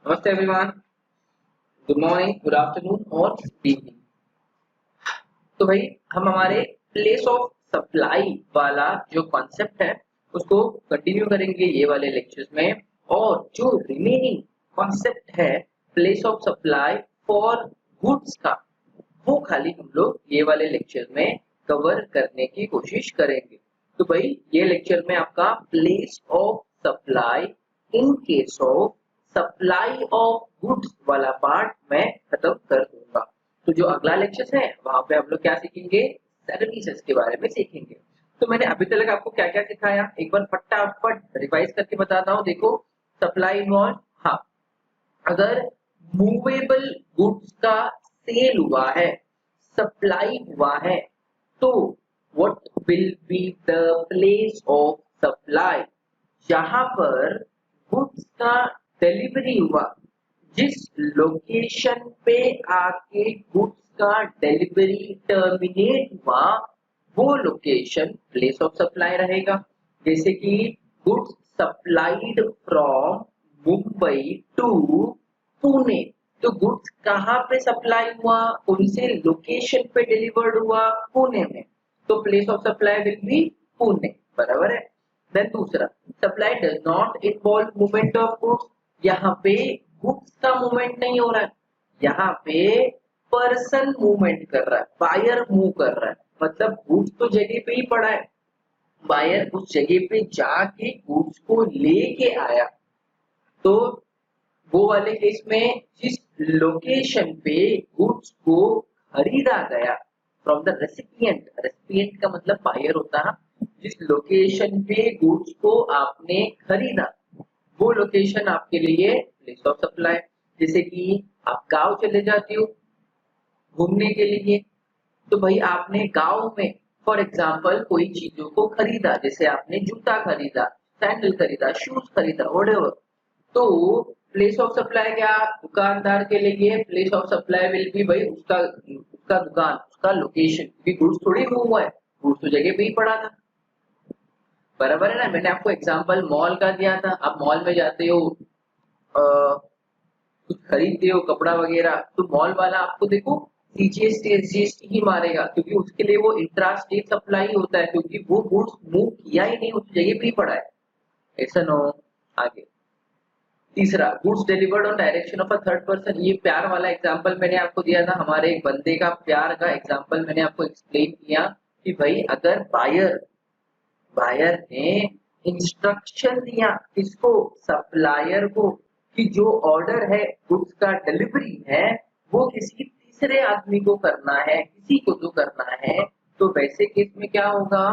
नमस्ते everyone, good morning, good afternoon और good evening. तो भाई हम हमारे प्लेस ऑफ सप्लाई वाला जो कॉन्सेप्ट है उसको कंटिन्यू करेंगे ये वाले लेक्चर्स में। और जो रिमेनिंग कॉन्सेप्ट है place of supply for goods का, वो खाली हम लोग ये वाले लेक्चर में कवर करने की कोशिश करेंगे। तो भाई ये लेक्चर में आपका place of supply in case of supply of goods वाला पार्ट मैं खत्म कर दूंगा। तो जो अगला लेक्चर है वहां पे हम लोग क्या सीखेंगे, सर्विसेज के बारे में सीखेंगे। तो मैंने अभी तक आपको क्या क्या सिखाया एक बार फटाफट रिवाइज करके बताता हूँ। देखो, सप्लाई इन्वॉल्व, हाँ, अगर मूवेबल गुड्स का सेल हुआ है, सप्लाई हुआ है, तो what will be the place of supply, जहां पर गुड्स का डिलीवरी हुआ, जिस लोकेशन पे आके गुड्स का डिलीवरी टर्मिनेट हुआ, वो लोकेशन प्लेस ऑफ सप्लाई रहेगा। जैसे कि goods supplied from Mumbai to Pune, तो गुड्स कहाँ पे सप्लाई हुआ, उनसे लोकेशन पे डिलीवर्ड हुआ पुणे में, तो place of supply will B Pune, बराबर है। देन दूसरा, supply does not involve movement of goods, यहाँ पे गुड्स का मूवमेंट नहीं हो रहा है, यहाँ पे पर्सन मूवमेंट कर रहा है, बायर मूव कर रहा है, मतलब गुड्स तो जगह पे ही पड़ा है, बायर उस जगह पे जाके गुड्स को लेके आया। तो वो वाले केस में जिस लोकेशन पे गुड्स को खरीदा गया फ्रॉम द रेसिपिएंट, रेसिपिएंट का मतलब बायर होता है, जिस लोकेशन पे गुड्स को आपने खरीदा वो लोकेशन आपके लिए प्लेस ऑफ सप्लाई। जैसे कि आप गांव चले जाते हो घूमने के लिए, तो भाई आपने गांव में फॉर एग्जांपल कोई चीजों को खरीदा, जैसे आपने जूता खरीदा, सैंडल खरीदा, शूज खरीदा, व्हाटएवर, तो प्लेस ऑफ सप्लाई क्या, दुकानदार के लिए place of supply will B भाई उसका उसका दुकान, उसका लोकेशन, क्योंकि गुड्स थोड़ी मूव हुआ है, गुड्स तो जगह पे ही पड़ा था, बराबर है ना। मैंने आपको एग्जांपल मॉल का दिया था, आप मॉल में जाते हो, कुछ खरीदते हो कपड़ा वगैरह, तो मॉल वाला आपको देखो सीजीएसटी एसजीएसटी ही मारेगा, क्योंकि उसके लिए वो इंट्रा स्टेट सप्लाई होता है, क्योंकि वो गुड्स मूव किया ही नहीं, उस जगह पे ही पड़ा है, ऐसा नो। आगे तीसरा, goods delivered on direction of a third person, ये प्यार वाला एग्जांपल मैंने आपको दिया था, हमारे एक बंदे का प्यार का एग्जांपल मैंने आपको एक्सप्लेन किया कि भाई अगर बायर बायर ने इंस्ट्रक्शन दिया किसको, सप्लायर को, कि जो ऑर्डर है गुड्स का डिलीवरी है वो किसी तीसरे आदमी को करना है, किसी को तो करना है, तो वैसे केस में क्या होगा,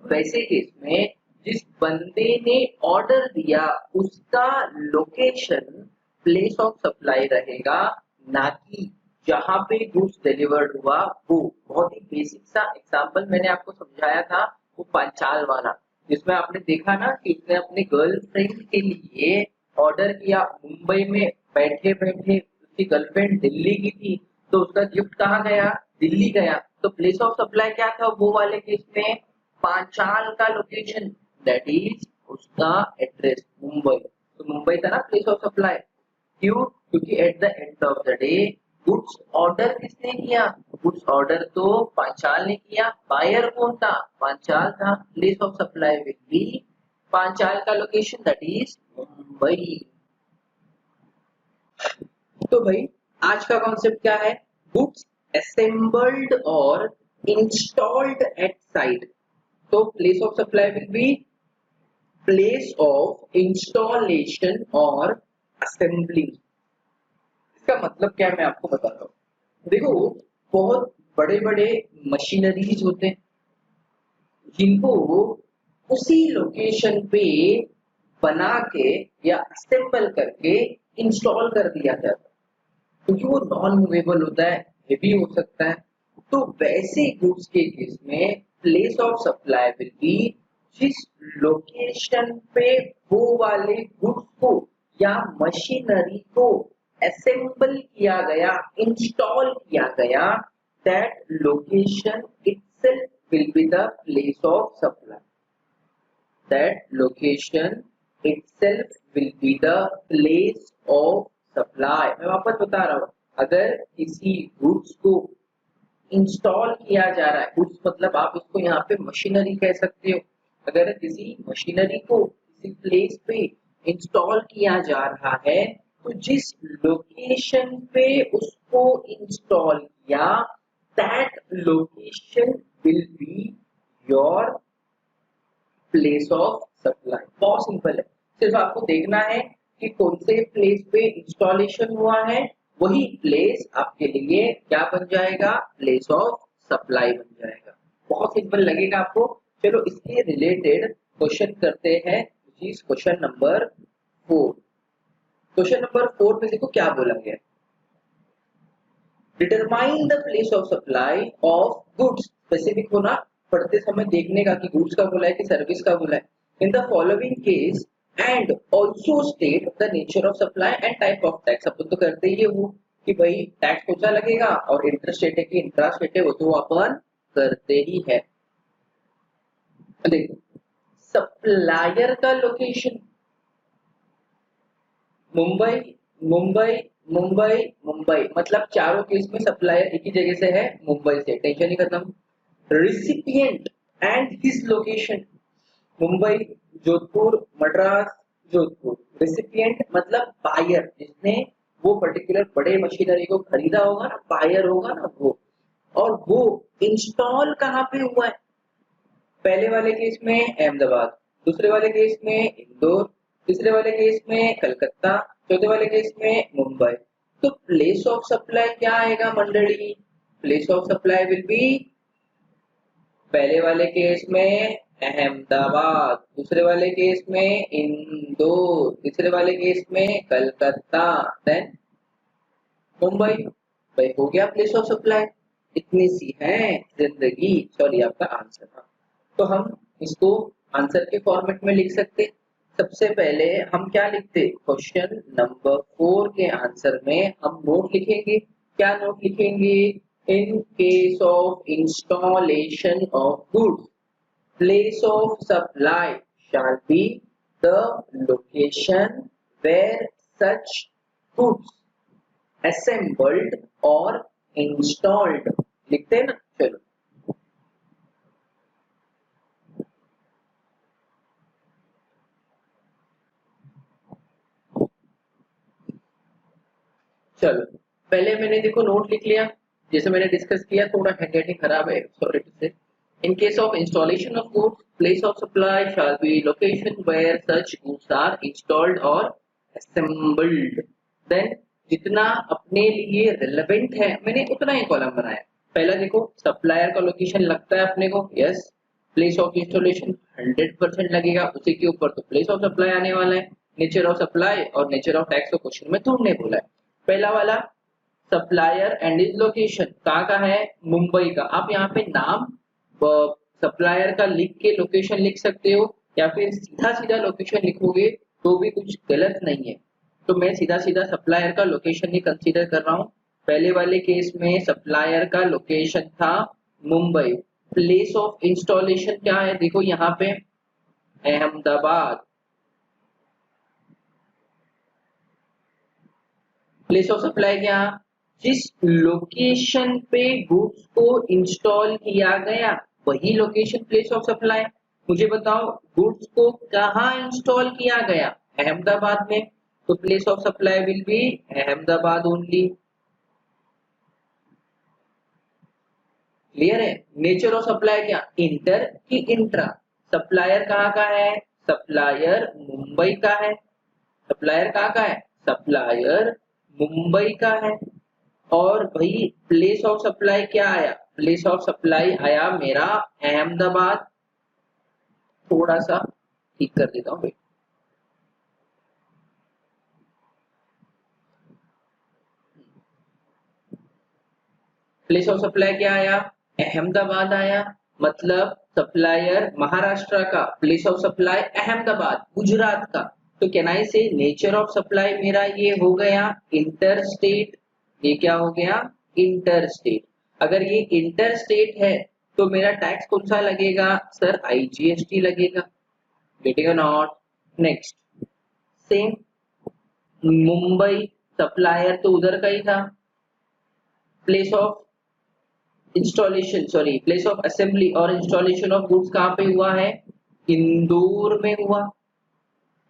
वैसे केस में जिस बंदे ने ऑर्डर दिया उसका लोकेशन प्लेस ऑफ सप्लाई रहेगा, ना कि जहां पे गुड्स डिलीवर्ड हुआ वो। बहुत ही बेसिक सा एग्जांपल मैंने आपको समझाया था, वो पांचाल वाला, जिसमें आपने देखा ना कि उसने अपने गर्लफ्रेंड के लिए ऑर्डर किया, मुंबई में बैठे बैठे, उसकी गर्लफ्रेंड दिल्ली की थी, तो उसका गिफ्ट कहाँ गया, दिल्ली गया, तो प्लेस ऑफ सप्लाई क्या था वो वाले केस में, पांचाल का लोकेशन, दैट इज उसका एड्रेस मुंबई, तो मुंबई था ना प्लेस ऑफ सप्लाई। क्यों, क्योंकि at the end of the day goods order किसने किया, गुड्स ऑर्डर तो पांचाल ने किया, बायर कौन था, पांचाल था, place of supply will B Panchal का लोकेशन, दैट इज मुंबई। तो भाई आज का कॉन्सेप्ट क्या है, गुड्स असेंबल्ड और इंस्टॉल्ड एट साइट, तो place of supply will B place of installation और असेंबलिंग। इसका मतलब क्या है मैं आपको बताता हूँ। देखो, बहुत बड़े बड़े मशीनरीज होते हैं जिनको उसी लोकेशन पे बना के या असेंबल करके इंस्टॉल कर दिया जाता है, क्योंकि वो नॉन मूवेबल होता है, हेवी हो सकता है। तो वैसे गुड्स के केस में place of supply will B जिस लोकेशन पे वो वाले गुड्स को या मशीनरी को असेंबल किया गया, इंस्टॉल किया गया, that location itself will be the place of supply, that location itself will be the place of supply. मैं वापस बता रहा हूँ, अगर किसी गुड्स को इंस्टॉल किया जा रहा है, गुड्स मतलब आप इसको यहाँ पे मशीनरी कह सकते हो, अगर किसी मशीनरी को किसी प्लेस पे इंस्टॉल किया जा रहा है तो जिस लोकेशन पे उसको इंस्टॉल किया, that location will be your place of supply. बहुत सिंपल है, सिर्फ आपको देखना है कि कौन से प्लेस पे इंस्टॉलेशन हुआ है, वही प्लेस आपके लिए क्या बन जाएगा, प्लेस ऑफ सप्लाई बन जाएगा। बहुत सिंपल लगेगा आपको। चलो इसके रिलेटेड क्वेश्चन करते हैं, क्वेश्चन नंबर 4। क्वेश्चन नंबर 4 में देखो क्या बोला गया, determine the place of supply of goods. Specific होना पढ़ते समय देखने का कि गुड्स का बोला है कि सर्विस का बोला है। In the following case and also state the nature of supply and type of tax. अपन तो करते ही है वो कि भाई टैक्स कौन सा लगेगा, और इंटरस्टेट है कि इंट्रास्टेट है, वो तो अपन करते ही है। देखो सप्लायर का लोकेशन मुंबई मुंबई मुंबई मुंबई, मतलब चारों केस में सप्लायर एक ही जगह से है, मुंबई से, टेंशन ही खत्म। Recipient and his location Mumbai, Jodhpur, Madras, Jodhpur. Recipient मतलब बायर, जिसने वो पर्टिकुलर बड़े मशीनरी को खरीदा होगा ना, बायर होगा ना वो। और वो इंस्टॉल कहाँ पे हुआ है, पहले वाले केस में अहमदाबाद, दूसरे वाले केस में इंदौर, तीसरे वाले केस में कलकत्ता, चौथे वाले केस में मुंबई। तो प्लेस ऑफ सप्लाई क्या आएगा मंडली, place of supply will B पहले वाले केस में अहमदाबाद, दूसरे वाले केस में इंदौर, तीसरे वाले केस में कलकत्ता, देन मुंबई। भाई हो गया प्लेस ऑफ सप्लाई। इतनी सी है जिंदगी। सॉरी आपका आंसर था। तो हम इसको आंसर के फॉर्मेट में लिख सकते। सबसे पहले हम क्या लिखते, क्वेश्चन नंबर 4 के आंसर में हम नोट लिखेंगे। क्या नोट लिखेंगे, इन case of installation of goods, place of supply shall be the location where such goods assembled or installed। लिखते हैं ना, चलो चलो पहले मैंने देखो नोट लिख लिया, जैसे मैंने डिस्कस किया, थोड़ा हैंडराइटिंग खराब है, सॉरी टू से। In case of installation of goods, place of supply shall be location where such goods are installed or assembled। Then जितना अपने लिए रिलेवेंट है मैंने उतना ही कॉलम बनाया। पहला देखो सप्लायर का लोकेशन लगता है अपने को, यस। प्लेस ऑफ इंस्टॉलेशन 100% लगेगा, उसी के ऊपर तो प्लेस ऑफ सप्लाई आने वाला है। नेचर ऑफ सप्लाई और नेचर ऑफ टैक्स को क्वेश्चन में तुमने बोला है। पहला वाला सप्लायर एंड इज लोकेशन कहाँ का है, मुंबई का। आप यहाँ पे नाम सप्लायर का लिख के लोकेशन लिख सकते हो, या फिर सीधा सीधा लोकेशन लिखोगे तो भी कुछ गलत नहीं है। तो मैं सीधा सीधा सप्लायर का लोकेशन ही कंसीडर कर रहा हूँ। पहले वाले केस में सप्लायर का लोकेशन था मुंबई। प्लेस ऑफ इंस्टॉलेशन क्या है, देखो यहाँ पे अहमदाबाद। प्लेस ऑफ सप्लाई क्या, जिस लोकेशन पे गुड्स को इंस्टॉल किया गया वही लोकेशन प्लेस ऑफ सप्लाई। मुझे बताओ गुड्स को कहाँ इंस्टॉल किया गया, अहमदाबाद में, तो place of supply will B Ahmedabad only. Clear है। नेचर ऑफ सप्लाई क्या, इंटर की इंट्रा। सप्लायर कहाँ का है, सप्लायर मुंबई का है। सप्लायर कहाँ का है, सप्लायर मुंबई का है। और भाई प्लेस ऑफ सप्लाई क्या आया, प्लेस ऑफ सप्लाई आया मेरा अहमदाबाद। थोड़ा सा ठीक कर देता हूँ भाई। प्लेस ऑफ सप्लाई क्या आया, अहमदाबाद आया, मतलब सप्लायर महाराष्ट्र का, place of supply Ahmedabad Gujarat का। तो कैन आई से नेचर ऑफ सप्लाई मेरा ये हो गया इंटर स्टेट। ये क्या हो गया, इंटर स्टेट। अगर ये इंटर स्टेट है तो मेरा टैक्स कौन सा लगेगा सर, आईजीएसटी लगेगा। Getting not. Next same Mumbai supplier तो उधर का ही था। Place of installation sorry place of assembly और इंस्टॉलेशन ऑफ गुड्स कहाँ पे हुआ है? इंदौर में हुआ।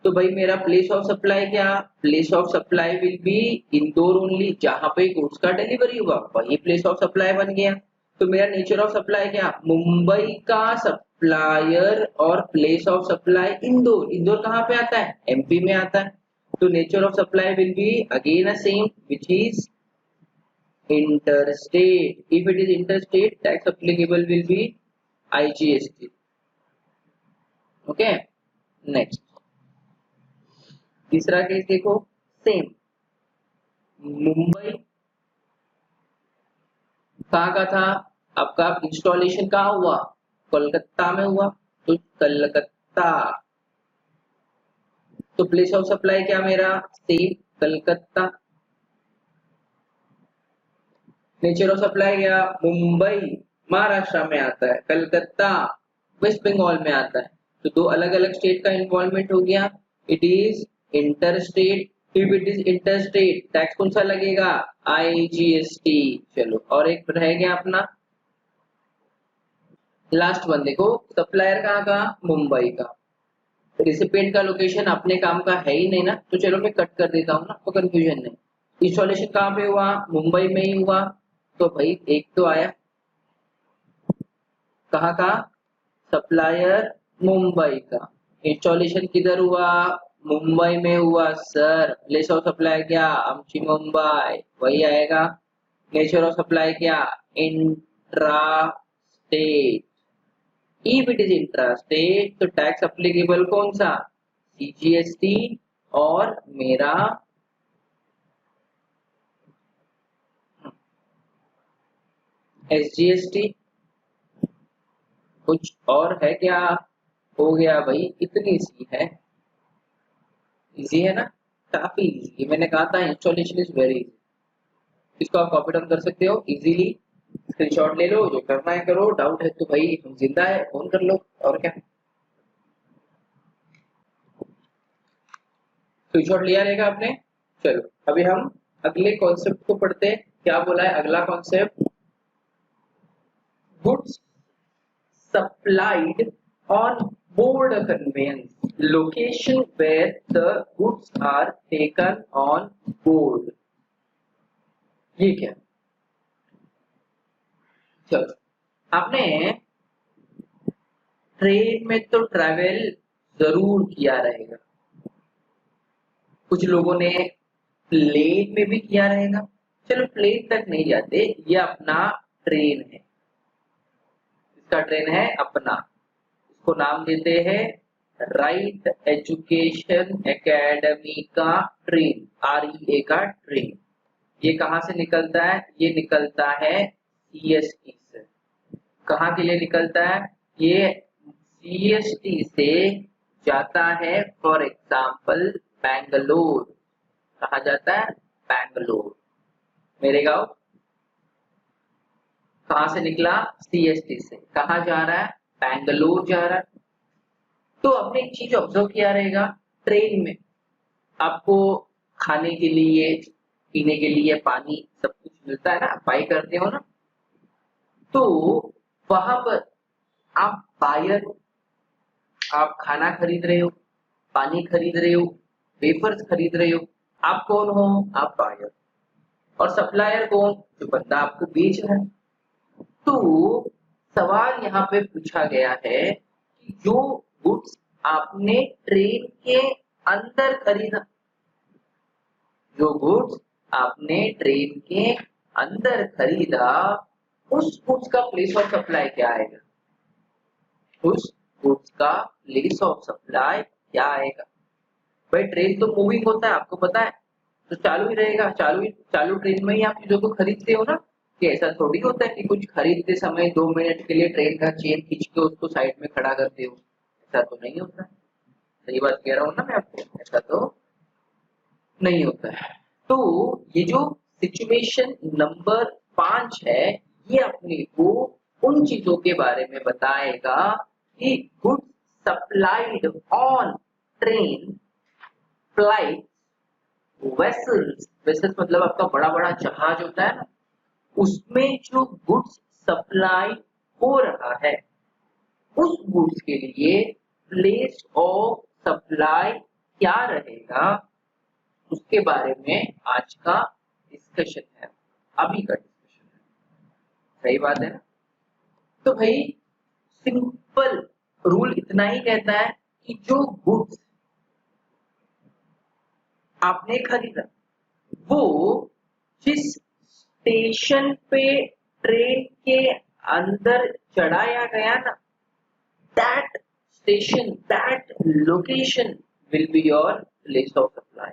तो भाई मेरा प्लेस ऑफ सप्लाई क्या? Place of supply will B Indore only, जहां पे गुड्स का डिलीवरी हुआ वही प्लेस ऑफ सप्लाई बन गया। तो मेरा नेचर ऑफ सप्लाई क्या? मुंबई का सप्लायर और place of supply Indore. Indore कहाँ पे आता है? एमपी में आता है। तो nature of supply will be again a same which is interstate. If it is interstate, tax applicable will be IGST. Okay. Next. तीसरा केस देखो, सेम मुंबई कहाँ का था? आपका इंस्टॉलेशन कहाँ हुआ? कोलकाता में हुआ। तो कलकत्ता, तो प्लेस ऑफ सप्लाई क्या मेरा? Same Calcutta. Nature of supply क्या? मुंबई महाराष्ट्र में आता है, कलकत्ता वेस्ट बंगाल में आता है। तो दो अलग अलग स्टेट का इन्वॉल्वमेंट हो गया। It is interstate. If it is interstate tax कौन सा लगेगा? आईजीएसटी। चलो और एक रह गया अपना लास्ट वन, देखो सप्लायर कहाँ का? मुंबई का। रिसिपिएंट का लोकेशन अपने काम का है ही नहीं ना, तो चलो मैं कट कर देता हूँ ना, तो कंफ्यूजन नहीं। इंस्टॉलेशन कहाँ पे हुआ? मुंबई में ही हुआ। तो भाई एक तो आया कहाँ का? सप्लायर मुंबई का। इंस्टॉलेशन किधर हुआ? मुंबई में हुआ सर। प्लेस ऑफ सप्लाई क्या? आमची मुंबई, वही आएगा। नेचर ऑफ सप्लाई क्या? Intra state. If it is intra state तो टैक्स अप्लीकेबल कौन सा? सीजीएसटी और मेरा एसजीएसटी। कुछ और है क्या? हो गया भाई, इतनी सी है। इजी है ना, काफी इजी। मैंने कहा था इंस्टॉलेशन इज वेरी इजी। इसको आप कॉपी डाउन कर सकते हो इजीली। स्क्रीनशॉट ले लो, जो करना है करो। डाउट है तो भाई हम जिंदा है, फोन कर लो, और क्या। स्क्रीनशॉट लिया रहेगा आपने। चलो अभी हम अगले कॉन्सेप्ट को पढ़ते हैं। क्या बोला है अगला concept? Goods supplied on board a conveyance, location where the goods are taken on board। ये क्या? चलो, आपने ट्रेन में तो ट्रैवल जरूर किया रहेगा, कुछ लोगों ने प्लेन में भी किया रहेगा। चलो प्लेन तक नहीं जाते, ये अपना ट्रेन है, इसका ट्रेन है अपना। इसको नाम देते हैं राइट एजुकेशन एकेडमी का ट्रेन, REA का ट्रेन। ये कहाँ से निकलता है? ये निकलता है CST से। कहाँ के लिए निकलता है? ये CST से जाता है फॉर एग्जाम्पल बैंगलोर। कहाँ जाता है? बैंगलोर, मेरे गांव। कहाँ से निकला? CST से। कहाँ जा रहा है? बैंगलोर जा रहा है। तो आपने एक चीज ऑब्जर्व किया रहेगा, ट्रेन में आपको खाने के लिए, पीने के लिए पानी सब कुछ मिलता है ना, बाय करते हो ना। तो वहां पर आप बायर हो, आप खाना खरीद रहे हो, पानी खरीद रहे हो, वेफर्स खरीद रहे हो। आप कौन हो? आप बायर। और सप्लायर कौन? जो बंदा आपको बेच रहा है। तो सवाल यहाँ पे पूछा गया है कि जो गुड्स आपने ट्रेन के अंदर खरीदा, जो गुड्स आपने ट्रेन के अंदर खरीदा, उस गुड्स का प्लेस ऑफ सप्लाई क्या आएगा? उस गुड्स का प्लेस ऑफ सप्लाई क्या आएगा? भाई ट्रेन तो मूविंग होता है, आपको पता है, तो चालू ही रहेगा। चालू ट्रेन में ही आप चीजों को खरीदते हो ना। कि ऐसा थोड़ी होता है कि कुछ खरीदते समय 2 मिनट के लिए ट्रेन का चेन खींच के उसको साइड में खड़ा करते हो, ऐसा तो नहीं होता। सही बात कह रहा हूँ ना मैं आपको, ऐसा तो नहीं होता है। तो ये जो सिचुएशन नंबर 5 है, ये अपने को उन चीजों के बारे में बताएगा कि goods supplied on train, flight vessels, vessels मतलब आपका बड़ा बड़ा जहाज होता है ना, उसमें जो गुड्स सप्लाई हो रहा है उस गुड्स के लिए प्लेस ऑफ सप्लाई क्या रहेगा, उसके बारे में आज का डिस्कशन है, अभी का डिस्कशन है। सही बात है ना। तो भाई सिंपल रूल इतना ही कहता है कि जो गुड्स आपने खरीदा वो जिस स्टेशन पे ट्रेन के अंदर चढ़ाया गया ना, that station, that location will be your place of supply.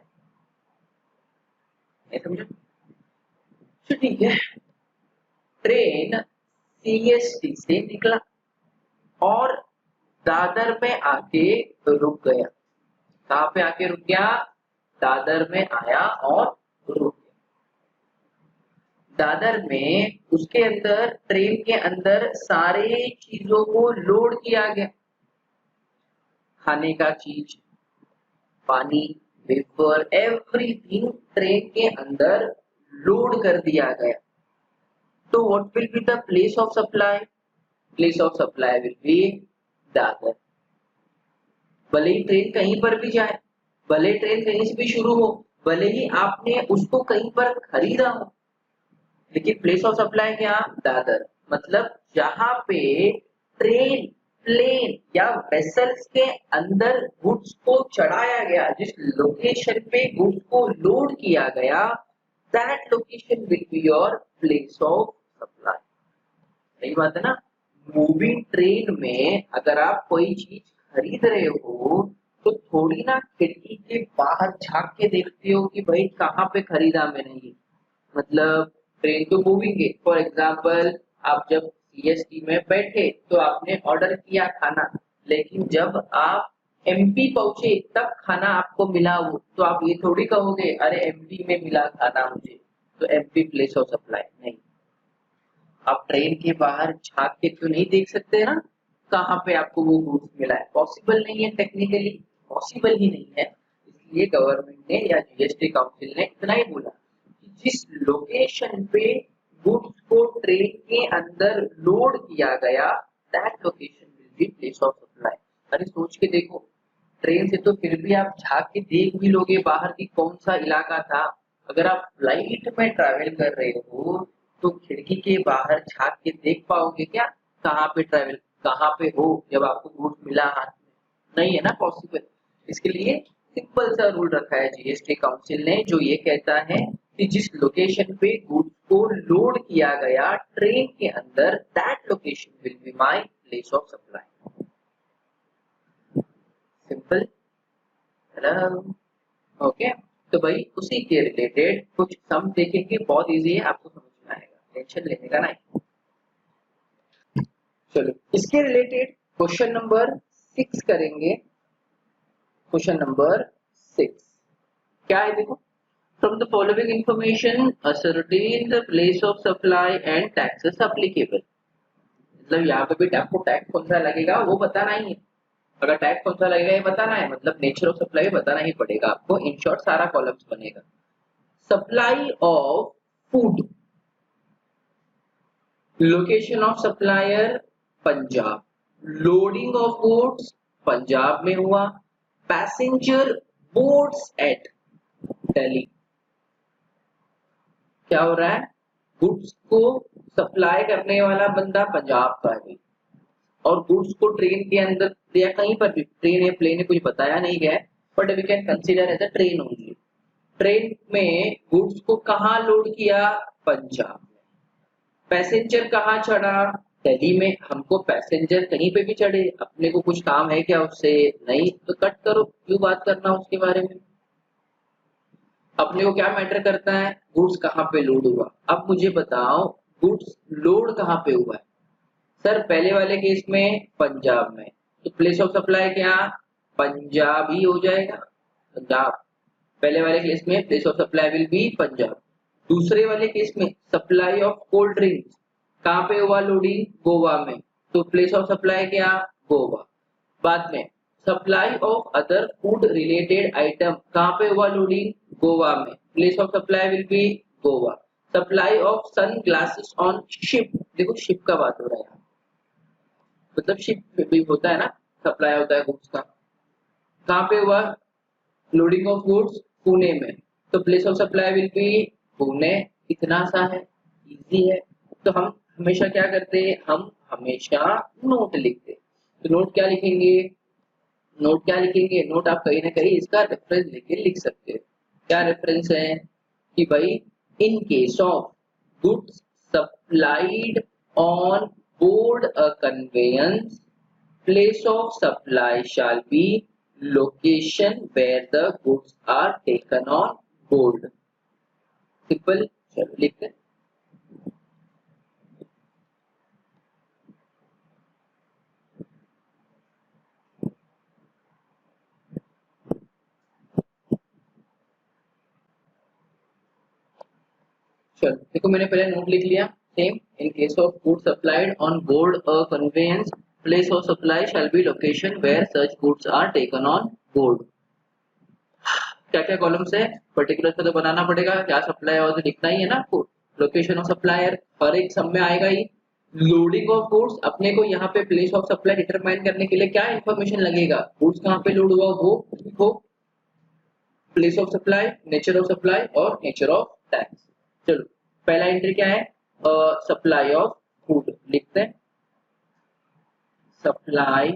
समझो। तो ठीक है, ट्रेन सीएसटी से निकला और दादर में आके रुक गया। कहाँ पे आके रुक गया? दादर में आया और रुक गया। दादर में उसके अंदर, ट्रेन के अंदर सारे चीजों को लोड किया गया, खाने का चीज, पानी, वेपर, एवरीथिंग ट्रेन के अंदर लोड कर दिया गया। तो what will be the place of supply? Place of supply will B Dadar. भले ही ट्रेन कहीं पर भी जाए, भले ट्रेन कहीं से भी शुरू हो, भले ही आपने उसको कहीं पर खरीदा हो, लेकिन प्लेस ऑफ सप्लाई क्या? दादर। मतलब जहां पे ट्रेन, प्लेन या वेसल्स के अंदर गुड्स को चढ़ाया गया, जिस लोकेशन पे गुड्स को लोड किया गया, that location will be your place of supply. सही बात है ना। मूविंग ट्रेन में अगर आप कोई चीज खरीद रहे हो तो थोड़ी ना खिड़की के बाहर झांक के देखते हो कि भाई कहाँ पे खरीदा मैंने ये। मतलब ट्रेन तो मूविंग है, फॉर एग्जाम्पल आप जब सीएसटी में बैठे तो आपने ऑर्डर किया खाना, लेकिन जब आप एमपी पहुंचे तब खाना आपको मिला वो, तो आप ये थोड़ी कहोगे अरे एमपी में मिला खाना मुझे, तो एमपी प्लेस ऑफ सप्लाई नहीं। आप ट्रेन के बाहर झांक के तो नहीं देख सकते ना कहाँ पे आपको वो गुड्स मिला है, पॉसिबल नहीं है, टेक्निकली पॉसिबल ही नहीं है। इसलिए गवर्नमेंट ने या जीएसटी काउंसिल ने इतना ही बोला कि जिस लोकेशन पे गुड्स को ट्रेन के अंदर लोड किया गया, that location will be place of supply. अरे सोच के देखो, ट्रेन से तो फिर भी आप झांक के देख भी लोगे बाहर की कौन सा इलाका था। अगर आप फ्लाइट में ट्रैवल कर रहे हो तो खिड़की के बाहर झांक के देख पाओगे क्या कहाँ पे ट्रैवल, कहाँ पे हो जब आपको गुड्स मिला हाथ में? नहीं है ना पॉसिबल। इसके लिए सिंपल सा रूल रखा है जीएसटी काउंसिल ने, जो ये कहता है कि जिस लोकेशन पे गुड्स को लोड किया गया ट्रेन के अंदर, that location will be my place of supply. Simple. Okay. तो भाई उसी के रिलेटेड कुछ सम देखेंगे, बहुत इजी है, आपको समझ में आएगा, टेंशन लेने का नहीं। चलो इसके रिलेटेड क्वेश्चन नंबर 6 करेंगे। क्वेश्चन नंबर 6 क्या है देखो, from the following information ascertain the place of supply and taxes applicable। मतलब यहाँ पे भी आपको टैक्स कौन सा लगेगा वो बताना ही है। अगर टैक्स कौन सा लगेगा ये बताना है, मतलब नेचर ऑफ सप्लाई बताना ही पड़ेगा आपको। इन शॉर्ट सारा कॉलम्स बनेगा। Supply of food, location of supplier Punjab, loading of goods Punjab में हुआ, पैसेंजर बोर्ड्स एट दिल्ली। क्या हो रहा है? गुड्स को सप्लाई करने वाला बंदा पंजाब का है और गुड्स को ट्रेन के अंदर या कहीं पर भी, ट्रेन या प्लेन ने कुछ बताया नहीं गया, but we can consider as a train only. Train में गुड्स को कहाँ लोड किया? पंजाब में। पैसेंजर कहाँ चढ़ा? दिल्ली में। हमको पैसेंजर कहीं पे भी चढ़े, अपने को कुछ काम है क्या उससे? नहीं, तो कट करो, क्यों बात करना उसके बारे में। अपने को क्या मैटर करता है? गुड्स कहाँ पे लोड हुआ। अब मुझे बताओ गुड्स लोड कहाँ पे हुआ है? सर पहले वाले केस में पंजाब में, तो प्लेस ऑफ सप्लाई क्या? पंजाब ही हो जाएगा, पंजाब। पहले वाले केस में place of supply will B Punjab. दूसरे वाले केस में सप्लाई ऑफ कोल्ड ड्रिंक्स कहाँ पे हुआ लोडिंग? गोवा में, तो प्लेस ऑफ सप्लाई क्या? गोवा। बाद में supply of other food related item कहाँ पे हुआ लोडिंग? गोवा में। Place of supply will be Goa. Supply of sunglasses on ship, देखो शिप का बात हो रहा है, मतलब शिप भी होता है ना, सप्लाई होता है गुड्स का। कहाँ पे हुआ लोडिंग ऑफ गुड्स? पुणे में। तो place of supply will B Pune. इतना सा है, इजी है। तो हम हमेशा क्या करते हैं, हम हमेशा नोट लिखते हैं। तो नोट क्या लिखेंगे? नोट क्या लिखेंगे? नोट आप कहीं ना कहीं इसका रेफरेंस लेके लिख सकते हो। क्या रेफरेंस है कि भाई इन case of goods supplied on board a conveyance, place of supply shall be location where the goods are taken on board. Simple, चलो लिखते हैं। चलो देखो मैंने पहले नोट लिख लिया। Same in case of good supplied on board a conveyance, place of supply shall be location where such goods are taken on board. क्या क्या कॉलम्स है, पर्टिकुलर से तो बनाना पड़ेगा, क्या सप्लाई और लिखना ही है ना आपको। लोकेशन ऑफ सप्लायर हर एक सब में आएगा ही। लोडिंग ऑफ गुड्स, अपने को यहाँ पे प्लेस ऑफ सप्लाई डिटरमाइन करने के लिए क्या इन्फॉर्मेशन लगेगा, गुड्स कहाँ पे लोड हुआ वो place of supply, nature of supply और नेचर ऑफ टैक्स। चलो पहला एंट्री क्या है, सप्लाई ऑफ फूड लिखते हैं। Supply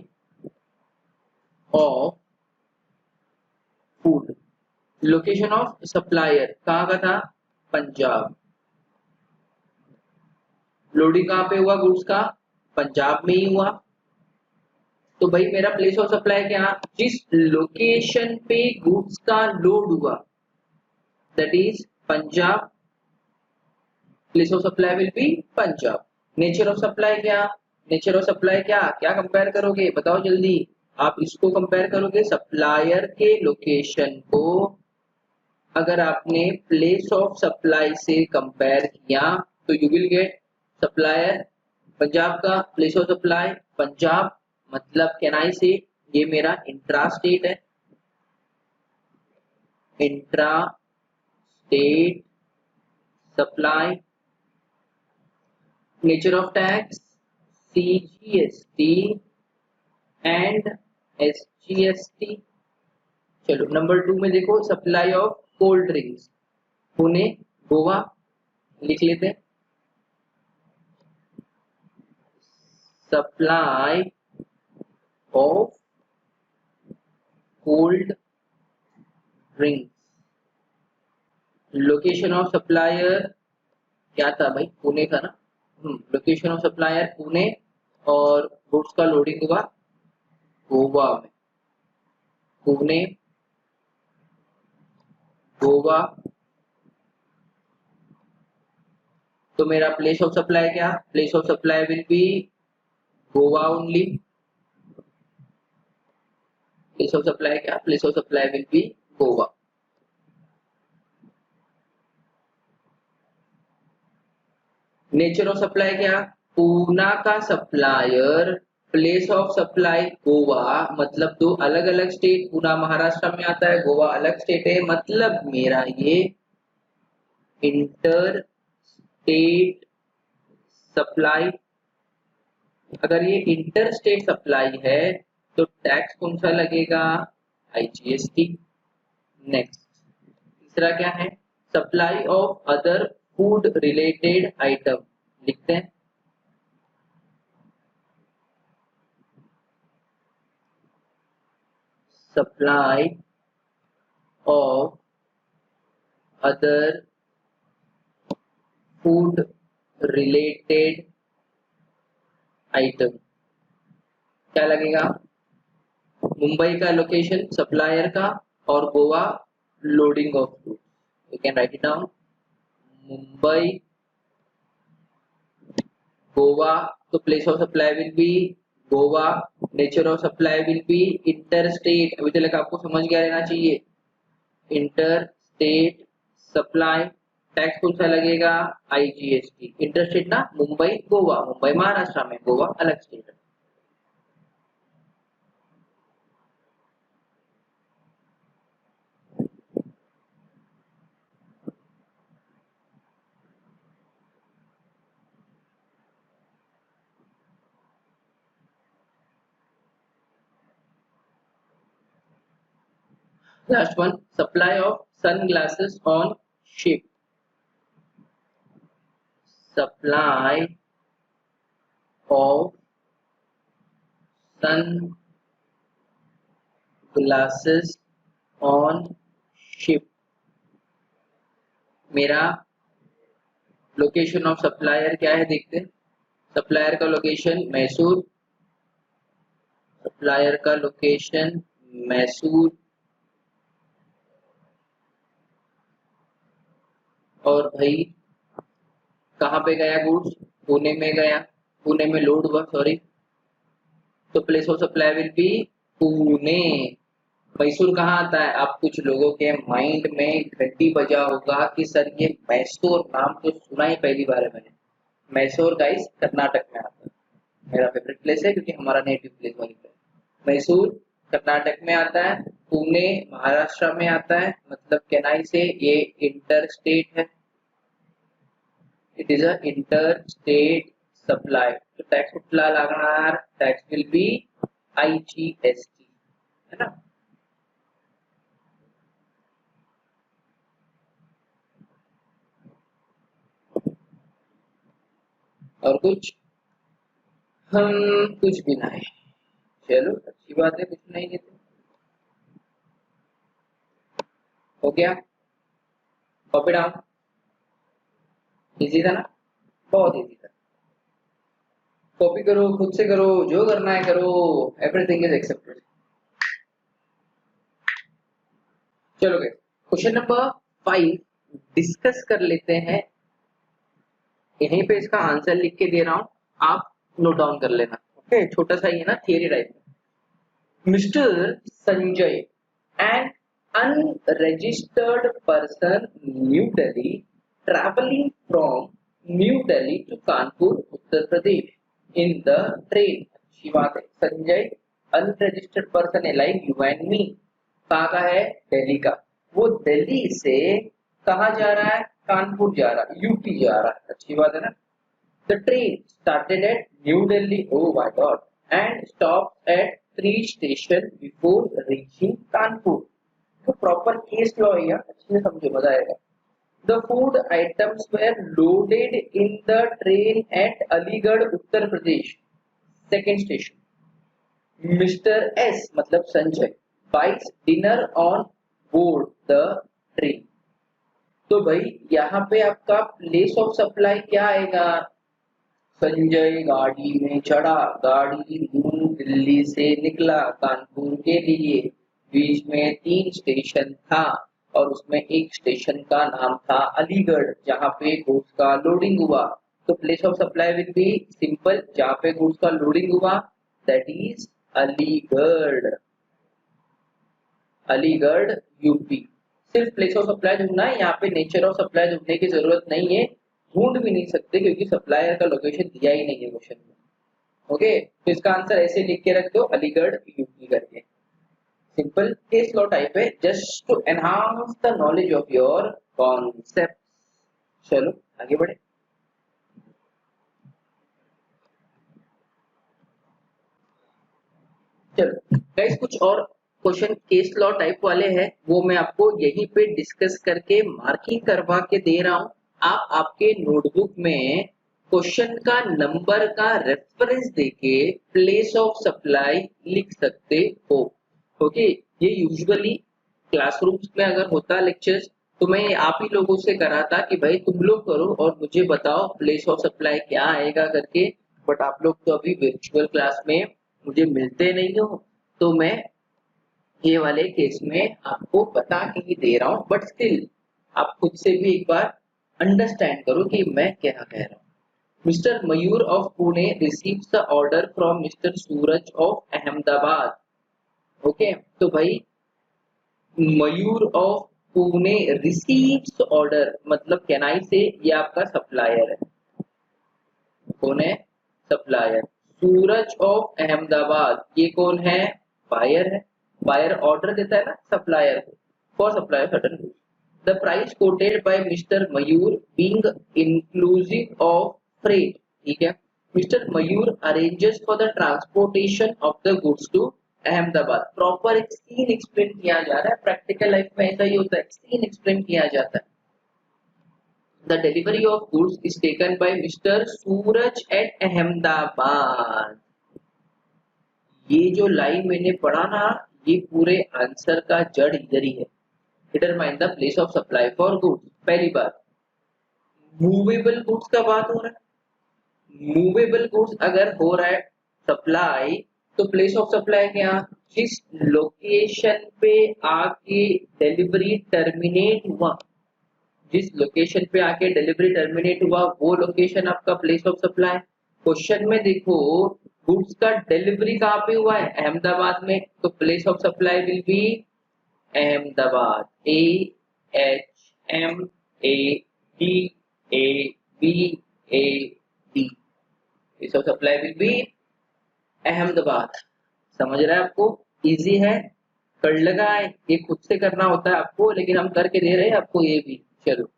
of food, location of supplier कहाँ का था, पंजाब। लोडिंग कहाँ पे हुआ गुड्स का, पंजाब में ही हुआ। तो भाई मेरा प्लेस ऑफ सप्लाई क्या, जिस लोकेशन पे गुड्स का लोड हुआ that is Punjab, place of supply will B Punjab. Nature of supply क्या, नेचर ऑफ सप्लाई क्या क्या कंपेयर करोगे बताओ जल्दी। आप इसको कंपेयर करोगे सप्लायर के लोकेशन को, अगर आपने प्लेस ऑफ सप्लाई से कंपेयर किया तो you will get supplier Punjab का, प्लेस ऑफ सप्लाई पंजाब, मतलब कैन आई से ये मेरा इंट्रा स्टेट है, intra state supply. Nature of tax CGST and SGST। चलो नंबर 2 में देखो supply of cold drinks, Pune Goa लिख लेते हैं। Supply of cold drinks, location of supplier क्या था भाई, पुणे था ना। लोकेशन ऑफ सप्लायर पुणे, और गुड्स का लोडिंग हुआ गोवा में। पुणे गोवा, तो मेरा प्लेस ऑफ सप्लाई क्या, place of supply will be Goa only. Place of supply क्या, place of supply will be Goa. Nature of supply क्या, पूना का supplier, place of supply Goa, मतलब दो अलग अलग स्टेट, पूना महाराष्ट्र में आता है, गोवा अलग स्टेट है, मतलब मेरा ये इंटर स्टेट सप्लाई। अगर ये इंटर स्टेट सप्लाई है तो टैक्स कौन सा लगेगा, IGST। नेक्स्ट तीसरा क्या है, supply of other food related item लिखते हैं। Supply of other food related item क्या लगेगा, मुंबई का लोकेशन सप्लायर का और Goa loading of food. You can write it down, Mumbai Goa, तो place of supply will be Goa, nature of supply will be inter state. अभी तक आपको समझ गया रहना चाहिए, इंटर स्टेट सप्लाई। टैक्स कौन सा लगेगा, IGST। इंटर स्टेट ना, मुंबई गोवा, मुंबई महाराष्ट्र में, गोवा अलग स्टेट है। Last one, supply of sunglasses on ship. Supply of sunglasses on ship. मेरा लोकेशन ऑफ सप्लायर क्या है देखते हैं. सप्लायर का लोकेशन मैसूर. सप्लायर का लोकेशन मैसूर. और भाई कहाँ पे गया गुड्स? पुणे में गया. पुणे में लोड हुआ, सॉरी. तो place of supply will B Pune. Mysore कहाँ आता है? आप कुछ लोगों के माइंड में घंटी बजा होगा कि सर ये मैसूर नाम तो सुना ही पहली बार है मैंने. मैसूर गाइस कर्नाटक में आता है. मेरा फेवरेट प्लेस है क्योंकि हमारा नेटिव प्लेस वहीं पे. मैसूर कर्नाटक में आता है. पुणे महाराष्ट्र में आता है. मतलब चेन्नई से ये इंटर स्टेट है. It is a inter state supply. तो टैक्स कुठला लागणार? टैक्स विल बी IGST, है ना. और कुछ? हम कुछ भी नहीं. चलो अच्छी बात है, कुछ नहीं देते. हो गया. Copy down. इजी था ना? बहुत इजी था. कॉपी करो, खुद से करो, जो करना है करो. Everything is accepted. चलो गए क्वेश्चन नंबर 5 डिस्कस कर लेते हैं. यहीं पे इसका आंसर लिख के दे रहा हूं, आप नोट डाउन कर लेना. ओके, छोटा सा ही है ना, theory type. Mister Sanjay and unregistered person New Delhi traveling from New Delhi to Kanpur, Uttar Pradesh in the train. अच्छी बात है. संजय unregistered person है लाइक यू एंड मी. कहाँ का है? दिल्ली का. वो दिल्ली से कहाँ जा रहा है? कानपुर जा रहा है, यूपी जा रहा है. अच्छी बात है ना. The train started at New Delhi, oh my god, and stopped at 3 stations before reaching Kanpur. तो प्रॉपर केस लॉ है यार, अच्छे से समझो, मजा आएगा. The food items were loaded in the train at Aligarh Uttar Pradesh. Second station. Mister S मतलब Sanjay buys dinner on board the train. तो भाई यहाँ पे आपका प्लेस ऑफ सप्लाई क्या आएगा? संजय गाड़ी में चढ़ा. गाड़ी न्यू दिल्ली से निकला कानपुर के लिए. बीच में 3 स्टेशन था और उसमें एक स्टेशन का नाम था अलीगढ़, जहाँ पे गुड्स का लोडिंग हुआ. तो place of supply will B simple, जहाँ पे गुड्स का लोडिंग हुआ that is Aligarh. Aligarh UP. सिर्फ प्लेस ऑफ सप्लाई ढूंढना है, यहाँ पे नेचर ऑफ सप्लाई ढूंढने की जरूरत नहीं है. ढूंढ भी नहीं सकते क्योंकि सप्लायर का लोकेशन दिया ही नहीं है क्वेश्चन में. ओके, तो इसका आंसर ऐसे लिख के रख दो, अलीगढ़ यूपी करके. सिंपल केस लॉ टाइप है, just to enhance the knowledge of your concept. चलो आगे बढ़े. चलो गाइस, कुछ और क्वेश्चन केस लॉ टाइप वाले हैं, वो मैं आपको यहीं पे डिस्कस करके मार्किंग करवा के दे रहा हूं. आप आपके नोटबुक में क्वेश्चन का नंबर का रेफरेंस देके प्लेस ऑफ सप्लाई लिख सकते हो. ओके, ये यूजुअली क्लासरूम्स में अगर होता लेक्चर्स तो मैं आप ही लोगों से कराता कि भाई तुम लोग करो और मुझे बताओ प्लेस ऑफ सप्लाई क्या आएगा करके. बट आप लोग तो अभी वर्चुअल क्लास में मुझे मिलते नहीं हो, तो मैं ये वाले केस में आपको बता के ही दे रहा हूँ. बट स्टिल आप खुद से भी एक बार अंडरस्टैंड करो कि मैं क्या कह रहा हूँ. Mister Mayur of Pune receives the order from mister Suraj of Ahmedabad. Okay, तो भाई मयूर ऑफ पुणे रिसीव्स ऑर्डर मतलब चेन्नई से, ये आपका सप्लायर है. कौन है? सप्लायर. सूरज ऑफ अहमदाबाद ये कौन है? बायर है. बायर ऑर्डर देता है ना सप्लायर को for supply certain goods. The price quoted by mister Mayur being inclusive of freight. ठीक है. Mister Mayur arranges for the transportation of the goods to Ahmedabad. Proper एक सीन एक्सप्लेन किया जा रहा है, प्रैक्टिकल लाइफ में ऐसा ही होता है, सीन एक्सप्लेन किया जाता है। The delivery of goods is taken by mister Suraj at Ahmedabad. ये जो लाइन मैंने पढ़ा ना, ये पूरे आंसर का जड़ इधर ही है। Determine the place of supply for goods. पहली बात, मूवेबल गुड्स का बात हो रहा है। मूवेबल गुड्स अगर हो रहा है सप्लाई, तो प्लेस ऑफ सप्लाई क्या, जिस लोकेशन पे आके डिलीवरी टर्मिनेट हुआ, जिस लोकेशन पे आके डिलीवरी टर्मिनेट हुआ वो लोकेशन आपका प्लेस ऑफ सप्लाई। क्वेश्चन में देखो गुड्स का डिलीवरी कहाँ पे हुआ है, अहमदाबाद में, तो place of supply will B Ahmedabad. AHMADABAD, place of supply will B Ahmedabad. समझ रहा है आपको, इजी है, कर लगा है, ये खुद से करना होता है आपको, लेकिन हम करके दे रहे हैं आपको ये भी। चलो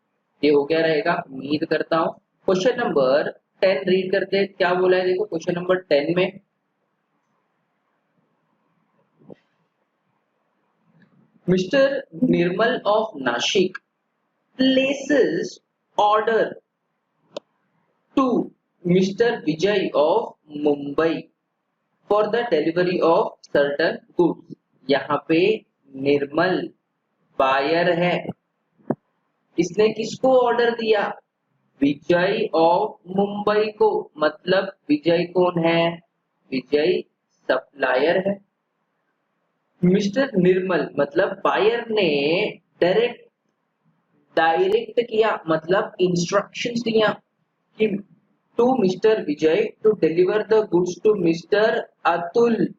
ये हो गया रहेगा, उम्मीद करता हूँ। क्वेश्चन नंबर 10 रीड करते हैं, क्या बोला है देखो क्वेश्चन नंबर 10 में। Mister Nirmal of Nashik places order to Mr. Vijay of Mumbai for the delivery of certain goods। यहाँ पे निर्मल बायर है, इसने किसको ऑर्डर दिया, विजय ऑफ मुंबई को। मतलब विजय कौन है, विजय सप्लायर है। मिस्टर निर्मल मतलब बायर ने डायरेक्ट किया, मतलब इंस्ट्रक्शंस दिया कि to mister Vijay to deliver the goods to mister Atul.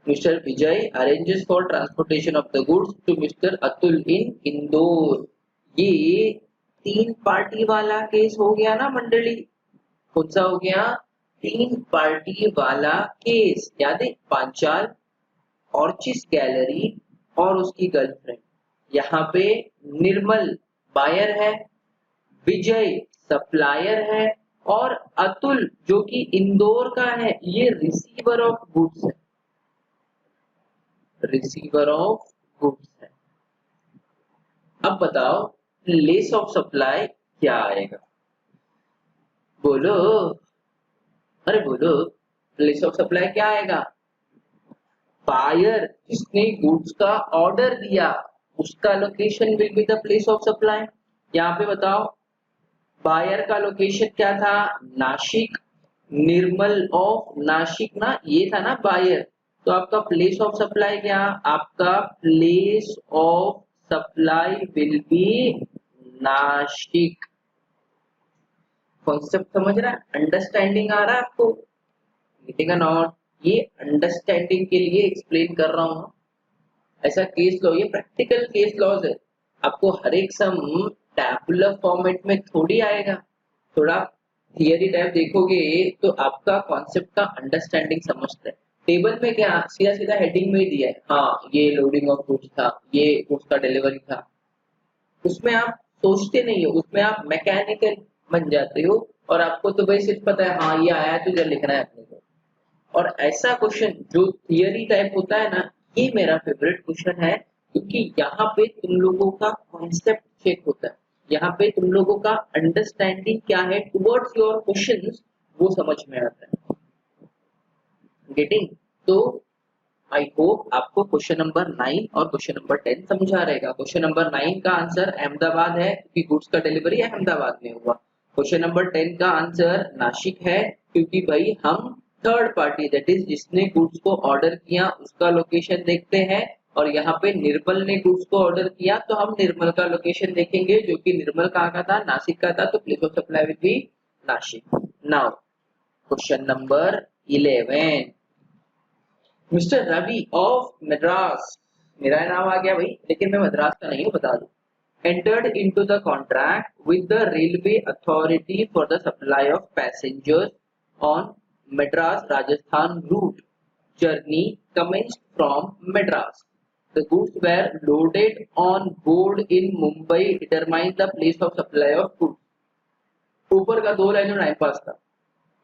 Mister Vijay arranges for transportation of the goods to mister Atul in Indore. ये 3 पार्टी वाला केस हो गया ना मंडली, कौन सा हो गया, 3 पार्टी वाला केस। याद है, पांचाल, ऑर्चिस गैलरी और उसकी गर्लफ्रेंड। यहाँ पे निर्मल बायर है, विजय सप्लायर है और अतुल जो कि इंदौर का है ये रिसीवर ऑफ गुड्स है, रिसीवर ऑफ गुड्स है। अब बताओ प्लेस ऑफ सप्लाई क्या आएगा, बोलो, अरे बोलो, प्लेस ऑफ सप्लाई क्या आएगा, बायर जिसने गुड्स का ऑर्डर दिया उसका location will be the place of supply. यहाँ पे बताओ बायर का लोकेशन क्या था, नासिक, निर्मल ऑफ नासिक ना, ये था ना बायर, तो आपका प्लेस ऑफ सप्लाई क्या, आपका place of supply will be Nashik. Concept समझ रहा है, अंडरस्टैंडिंग आ रहा है आपको, मीटिंग नॉट, ये अंडरस्टैंडिंग के लिए एक्सप्लेन कर रहा हूँ। ऐसा केस लॉ, ये प्रैक्टिकल केस लॉज है, आपको हर एक सम टैबुलर फॉर्मेट में थोड़ी आएगा, थोड़ा थियरी टाइप देखोगे तो आपका कॉन्सेप्ट का अंडरस्टैंडिंग समझता है। टेबल में क्या सीधा सीधा हेडिंग में ही दिया है, हाँ ये लोडिंग ऑफ गुड्स था, ये गुड्स का डिलीवरी था, उसमें आप सोचते नहीं हो, उसमें आप मैकेनिकल बन जाते हो और आपको तो भाई सिर्फ पता है हाँ ये आया तो इधर लिखना है अपने को। और ऐसा क्वेश्चन जो थियरी टाइप होता है ना, ये मेरा फेवरेट क्वेश्चन है, क्योंकि यहाँ पे तुम लोगों का कॉन्सेप्ट चेक होता है, यहाँ पे तुम लोगों का अंडरस्टैंडिंग क्या है टुवर्ड्स योर क्वेश्चंस वो समझ में आता है। गेटिंग? तो आई होप आपको क्वेश्चन नंबर 9 और क्वेश्चन नंबर 10 समझा रहेगा। क्वेश्चन नंबर 9 का आंसर अहमदाबाद है क्योंकि गुड्स का डिलीवरी अहमदाबाद में हुआ। क्वेश्चन नंबर 10 का आंसर नासिक है क्योंकि भाई हम थर्ड पार्टी दैट इज जिसने गुड्स को ऑर्डर किया उसका लोकेशन देखते हैं, और यहाँ पे निर्मल ने गुड्स को ऑर्डर किया तो हम निर्मल का लोकेशन देखेंगे जो कि निर्मल कहाँ का था, नासिक का था, तो place of supply will be Nashik. Now question number 11, mister Ravi of Madras, मेरा नाम आ गया भाई लेकिन मैं मद्रास का नहीं हूँ बता दूं, entered into the contract with the railway authority for the supply of passengers on Madras Rajasthan route. Journey commenced from Madras. The goods were loaded on board in Mumbai. Determine the place of supply of goods. ऊपर का 2 line time pass था,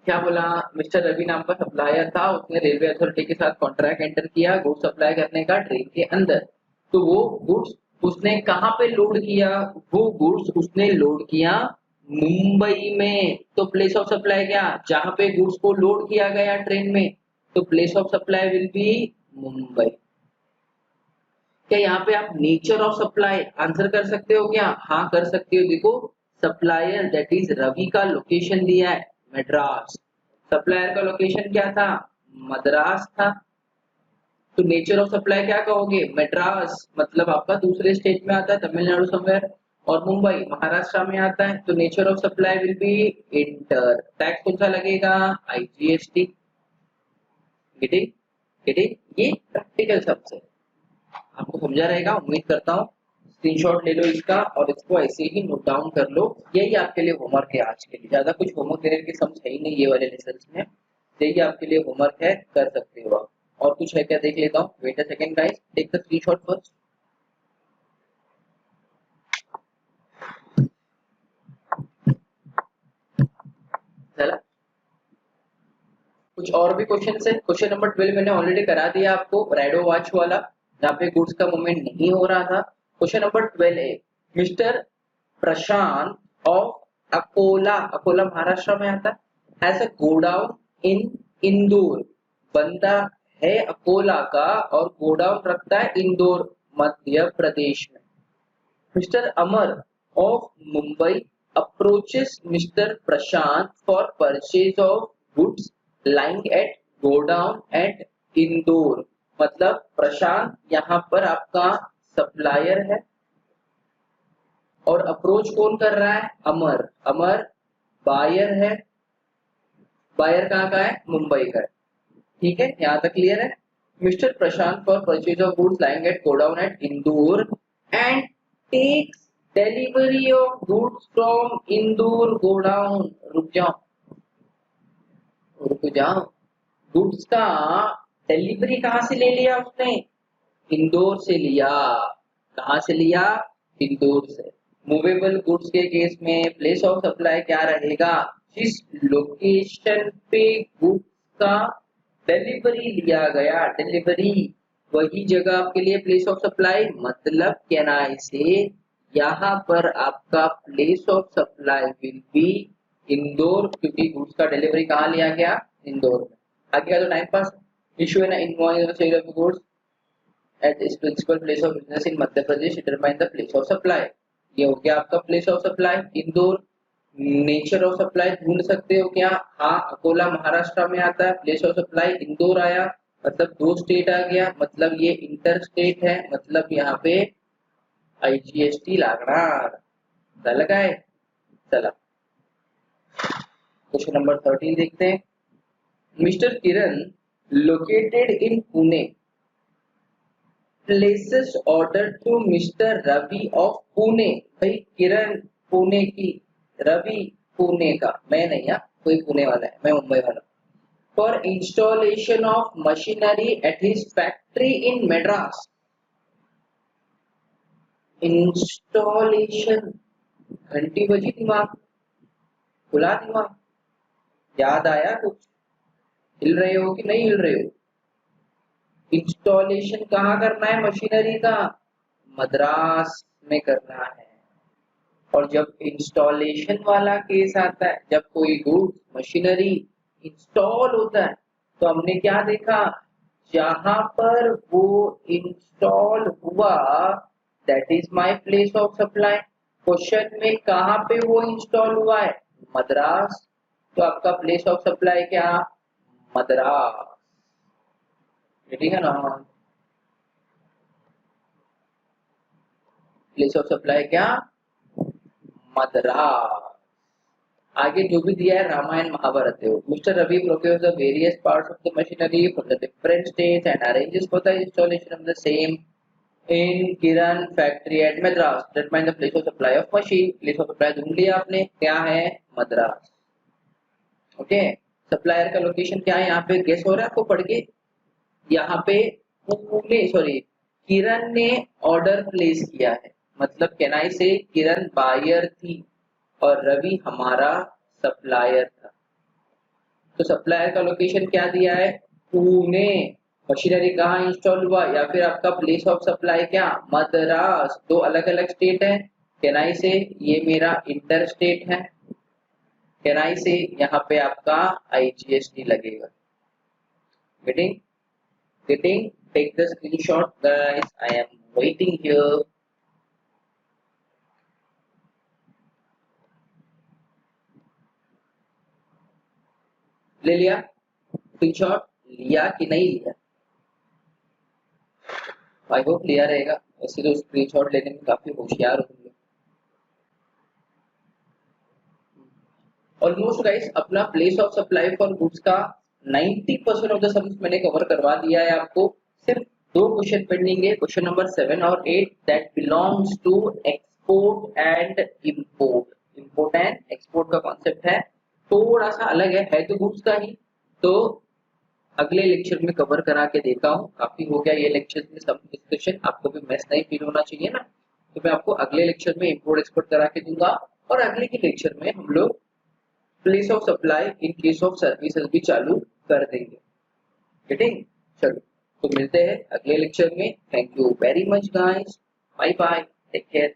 क्या बोला, mister Ravi नाम का supplier था, उसने railway authority के साथ कॉन्ट्रैक्ट एंटर किया गुड्स सप्लाई करने का ट्रेन के अंदर। तो वो गुड्स उसने कहाँ पे लोड किया, वो गुड्स उसने लोड किया मुंबई में। तो प्लेस ऑफ सप्लाई क्या, जहां पे गुड्स को लोड किया गया ट्रेन में, तो place of supply will B Mumbai. क्या यहाँ पे आप नेचर ऑफ सप्लाई आंसर कर सकते हो क्या, हाँ कर सकते हो। देखो सप्लायर दैट इज रवि का लोकेशन दिया है मद्रास, सप्लायर का लोकेशन क्या था, मद्रास था। तो नेचर ऑफ सप्लाई क्या कहोगे, मद्रास, मतलब आपका दूसरे स्टेट में आता है, तमिलनाडु समवेयर, और मुंबई महाराष्ट्र में आता है। तो nature of supply will be inter. Tax कौन सा लगेगा, आईजीएसटी। गेटिंग गेटिंग, ये प्रैक्टिकल शब्द है, आपको समझा रहेगा उम्मीद करता हूँ। स्क्रीनशॉट ले लो इसका और इसको ऐसे ही नोट डाउन कर लो। यही आपके लिए होमवर्क है आज के लिए, ज्यादा कुछ होमवर्क देने की समझ है ही नहीं ये वाले लेसन में। यही आपके लिए होमवर्क है, कर सकते हो आप। और कुछ है क्या देख लेता हूँ, wait a second guys, take the screenshot first. चला, कुछ और भी क्वेश्चन है। क्वेश्चन नंबर 12 मैंने ऑलरेडी करा दिया आपको, रैडो वॉच वाला, जहाँ पे गुड्स का मूवमेंट नहीं हो रहा था। क्वेश्चन नंबर 12 है, mister Prashant of Akola, Akola Maharashtra में आता है, हैज अ गोडाउन इन इंदौर, बंदा है अकोला का और गोडाउन रखता है इंदौर मध्य प्रदेश में। Mister Amar of Mumbai approaches Mr. Prashant for purchase of goods lying at godown at Indore, मतलब प्रशांत यहाँ पर आपका सप्लायर है और अप्रोच कौन कर रहा है, अमर, अमर बायर है, बायर कहाँ का है, मुंबई का है। ठीक है, यहाँ तक क्लियर है। Mister Prashant for purchase of goods lying at godown at Indore and takes delivery of goods from Indore godown. रुक जाओ, गुड्स का डिलीवरी कहाँ से ले लिया उसने, इंदौर से लिया। कहाँ से लिया, इंदौर से। मूवेबल गुड्स के केस में प्लेस ऑफ सप्लाई क्या रहेगा, जिस लोकेशन पे गुड्स का डिलीवरी लिया गया, डिलीवरी वही जगह आपके लिए प्लेस ऑफ सप्लाई, मतलब कहना से यहाँ पर आपका place of supply will B Indore, क्योंकि गुड्स का डिलीवरी कहाँ लिया गया, इंदौर में। आगे का तो टाइम पास, इशू है ना invoice sale of goods at its principal place of business in Madhya Pradesh determine the place of supply। ये हो गया आपका place of supply Indore. Nature of supply ढूंढ सकते हो क्या, हाँ अकोला महाराष्ट्र में आता है, प्लेस ऑफ सप्लाई इंदौर आया, मतलब दो स्टेट आ गया, मतलब ये इंटर स्टेट है, मतलब यहाँ पे आईजीएसटी लागणार लगा है। चला क्वेश्चन नंबर 13 देखते हैं। Mister Kiran located in Pune places order to mister Ravi of Pune. भाई किरण पुणे की, रवि पुणे का, मैं नहीं, या कोई पुणे वाला है, मैं मुंबई वाला। For installation of machinery at his factory in Madras. Installation, घंटी बजी दिमाग, खुला दिमाग, याद आया कुछ, हिल रहे हो कि नहीं हिल रहे हो। इंस्टॉलेशन कहाँ करना है मशीनरी का, मद्रास में करना है। और जब इंस्टॉलेशन वाला केस आता है, जब कोई गुड्स मशीनरी इंस्टॉल होता है, तो हमने क्या देखा, जहां पर वो इंस्टॉल हुआ that is my place of supply. Question में कहाँ पे वो इंस्टॉल हुआ है, मद्रास, तो आपका प्लेस ऑफ सप्लाई क्या, मद्रास। ठीक है ना, प्लेस ऑफ सप्लाई क्या, मद्रास। आगे जो भी दिया है रामायण महाभारत है। Mister Ravi procures the various parts of the machinery from the different states and arranges for the installation of the same in Kiran factory at Madras. Determine the place of supply of machine. Place of supply ढूंढ लिया आपने, क्या है, Madras. Okay, supplier का location क्या है, यहाँ पे गेस हो रहा है आपको पढ़ के, यहाँ पे पुणे, सॉरी किरण ने ऑर्डर प्लेस किया है, मतलब केनाई से किरण बायर थी और रवि हमारा सप्लायर था। तो सप्लायर का लोकेशन क्या दिया है, पुणे। मशीनरी कहाँ इंस्टॉल हुआ, या फिर आपका प्लेस ऑफ सप्लाई क्या, मद्रास। दो अलग अलग स्टेट है। कैन आई से ये मेरा इंटर स्टेट है। कैन आई से यहाँ पे आपका IGST लगेगा। Getting getting take the screenshot guys, I am waiting here। ले लिया स्क्रीनशॉट, लिया कि नहीं लिया, आई होप लिया रहेगा। वैसे तो स्क्रीनशॉट लेने में काफी होशियार हो तुम लोग। ऑलमोस्ट गाइस अपना place of supply for goods का 90% ऑफ द सम्स मैंने कवर करवा दिया है आपको। सिर्फ दो क्वेश्चन पेंडिंग है, क्वेश्चन नंबर 7 और 8 that belongs to export and import. Import and export का कॉन्सेप्ट है, थोड़ा सा अलग है तो गुड्स का ही। तो अगले लेक्चर में कवर करा के देता हूँ। काफी हो गया ये लेक्चर में सब डिस्कशन, आपको भी मैस नहीं फील होना चाहिए ना। तो मैं आपको अगले लेक्चर में इंपोर्ट एक्सपोर्ट करा के दूंगा, और अगले के लेक्चर में हम लोग place of supply in case of services भी चालू कर देंगे। गेटिंग, चलो तो मिलते हैं अगले लेक्चर में। Thank you very much guys, bye bye, take care.